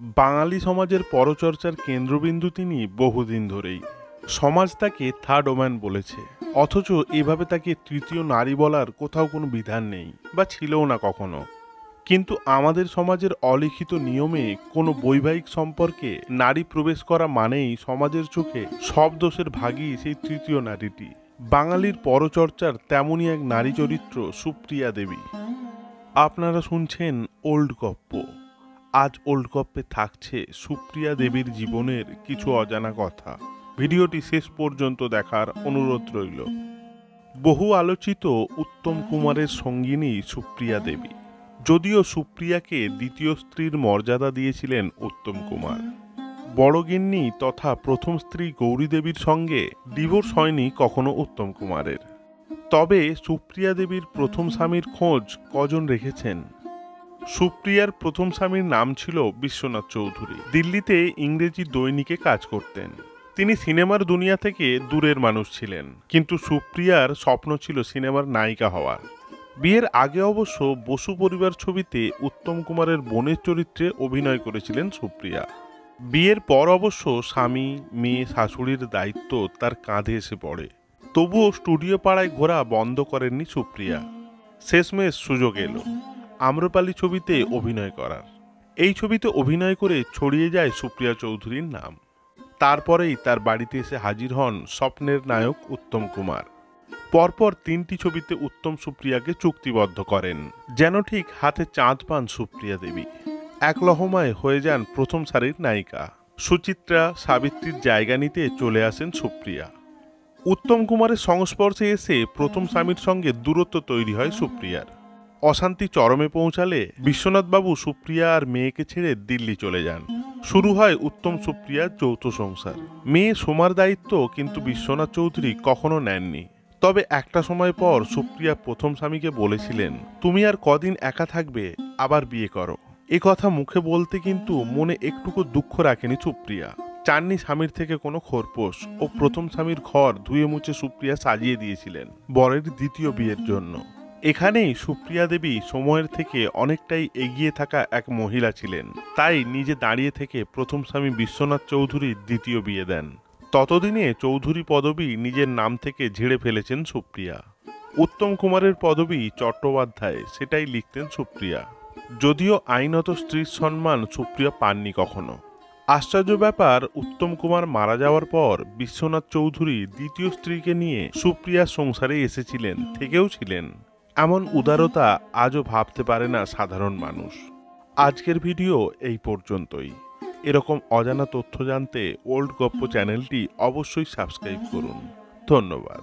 বাঙালি সমাজের পরচর্চার কেন্দ্রবিন্দু তিনি বহুদিন ধরেই। সমাজ তাকে থার্ড ওম্যান বলেছে, অথচ এভাবে তাকে তৃতীয় নারী বলার কোথাও কোনো বিধান নেই বা ছিলও না কখনো। কিন্তু আমাদের সমাজের অলিখিত নিয়মে কোনো বৈবাহিক সম্পর্কে নারী প্রবেশ করা মানেই সমাজের চোখে সব দোষের ভাগী সেই তৃতীয় নারীটি। বাঙালির পরচর্চার তেমনই এক নারী চরিত্র সুপ্রিয়া দেবী। আপনারা শুনছেন ওল্ড গপ্প। আজ ওল্ড গপ্পে থাকছে সুপ্রিয়া দেবীর জীবনের কিছু অজানা কথা। ভিডিওটি শেষ পর্যন্ত দেখার অনুরোধ রইল। বহু আলোচিত উত্তম কুমারের সঙ্গিনী সুপ্রিয়া দেবী। যদিও সুপ্রিয়াকে দ্বিতীয় স্ত্রীর মর্যাদা দিয়েছিলেন উত্তম কুমার, বড়গিন্নি তথা প্রথম স্ত্রী গৌরী দেবীর সঙ্গে ডিভোর্স হয়নি কখনো উত্তম কুমারের। তবে সুপ্রিয়া দেবীর প্রথম স্বামীর খোঁজ কজন রেখেছেন? সুপ্রিয়ার প্রথম স্বামীর নাম ছিল বিশ্বনাথ চৌধুরী। দিল্লিতে ইংরেজি দৈনিকে কাজ করতেন। তিনি সিনেমার দুনিয়া থেকে দূরের মানুষ ছিলেন, কিন্তু সুপ্রিয়ার স্বপ্ন ছিল সিনেমার নায়িকা হওয়ার। বিয়ের আগে অবশ্য বসু পরিবার ছবিতে উত্তম কুমারের বোনের চরিত্রে অভিনয় করেছিলেন সুপ্রিয়া। বিয়ের পর অবশ্য স্বামী, মেয়ে, শাশুড়ির দায়িত্ব তার কাঁধে এসে পড়ে। তবুও স্টুডিও পাড়ায় ঘোরা বন্ধ করেননি সুপ্রিয়া। শেষমেশ সুযোগ এলো আম্রপালি ছবিতে অভিনয় করার। এই ছবিতে অভিনয় করে ছড়িয়ে যায় সুপ্রিয়া চৌধুরীর নাম। তারপরেই তার বাড়িতে এসে হাজির হন স্বপ্নের নায়ক উত্তম কুমার। পরপর 3টি ছবিতে উত্তম সুপ্রিয়াকে চুক্তিবদ্ধ করেন, যেন ঠিক হাতে চাঁদ পান সুপ্রিয়া দেবী। এক লহমায় হয়ে যান প্রথম সারির নায়িকা। সুচিত্রা, সাবিত্রীর জায়গা নিতে চলে আসেন সুপ্রিয়া। উত্তম কুমারের সংস্পর্শে এসে প্রথম স্বামীর সঙ্গে দূরত্ব তৈরি হয় সুপ্রিয়ার। অশান্তি চরমে পৌঁছালে বিশ্বনাথবাবু সুপ্রিয়া আর মেয়েকে ছেড়ে দিল্লি চলে যান। শুরু হয় উত্তম সুপ্রিয়ার যৌথ সংসার। মেয়ে সোমার দায়িত্ব কিন্তু বিশ্বনাথ চৌধুরী কখনো নেননি। তবে একটা সময় পর সুপ্রিয়া প্রথম স্বামীকে বলেছিলেন, তুমি আর কদিন একা থাকবে, আবার বিয়ে করো। এ কথা মুখে বলতে কিন্তু মনে একটুকু দুঃখ রাখেনি সুপ্রিয়া। চাননি স্বামীর থেকে কোনো খোরপোশ, ও প্রথম স্বামীর ঘর ধুয়ে মুছে সুপ্রিয়া সাজিয়ে দিয়েছিলেন বরের দ্বিতীয় বিয়ের জন্য। এখানেই সুপ্রিয়া দেবী সময়ের থেকে অনেকটাই এগিয়ে থাকা এক মহিলা ছিলেন। তাই নিজে দাঁড়িয়ে থেকে প্রথম স্বামী বিশ্বনাথ চৌধুরীর দ্বিতীয় বিয়ে দেন। ততদিনে চৌধুরী পদবী নিজের নাম থেকে ঝেড়ে ফেলেছেন সুপ্রিয়া। উত্তম কুমারের পদবী চট্টোপাধ্যায়, সেটাই লিখতেন সুপ্রিয়া। যদিও আইনত স্ত্রীর সম্মান সুপ্রিয়া পাননি কখনো। আশ্চর্য ব্যাপার, উত্তম কুমার মারা যাওয়ার পর বিশ্বনাথ চৌধুরী দ্বিতীয় স্ত্রীকে নিয়ে সুপ্রিয়ার সংসারে এসেছিলেন, থেকেও ছিলেন। এমন উদারতা আজও ভাবতে পারে না সাধারণ মানুষ। আজকের ভিডিও এই পর্যন্তই। এরকম অজানা তথ্য জানতে ওল্ড গপ্প চ্যানেলটি অবশ্যই সাবস্ক্রাইব করুন। ধন্যবাদ।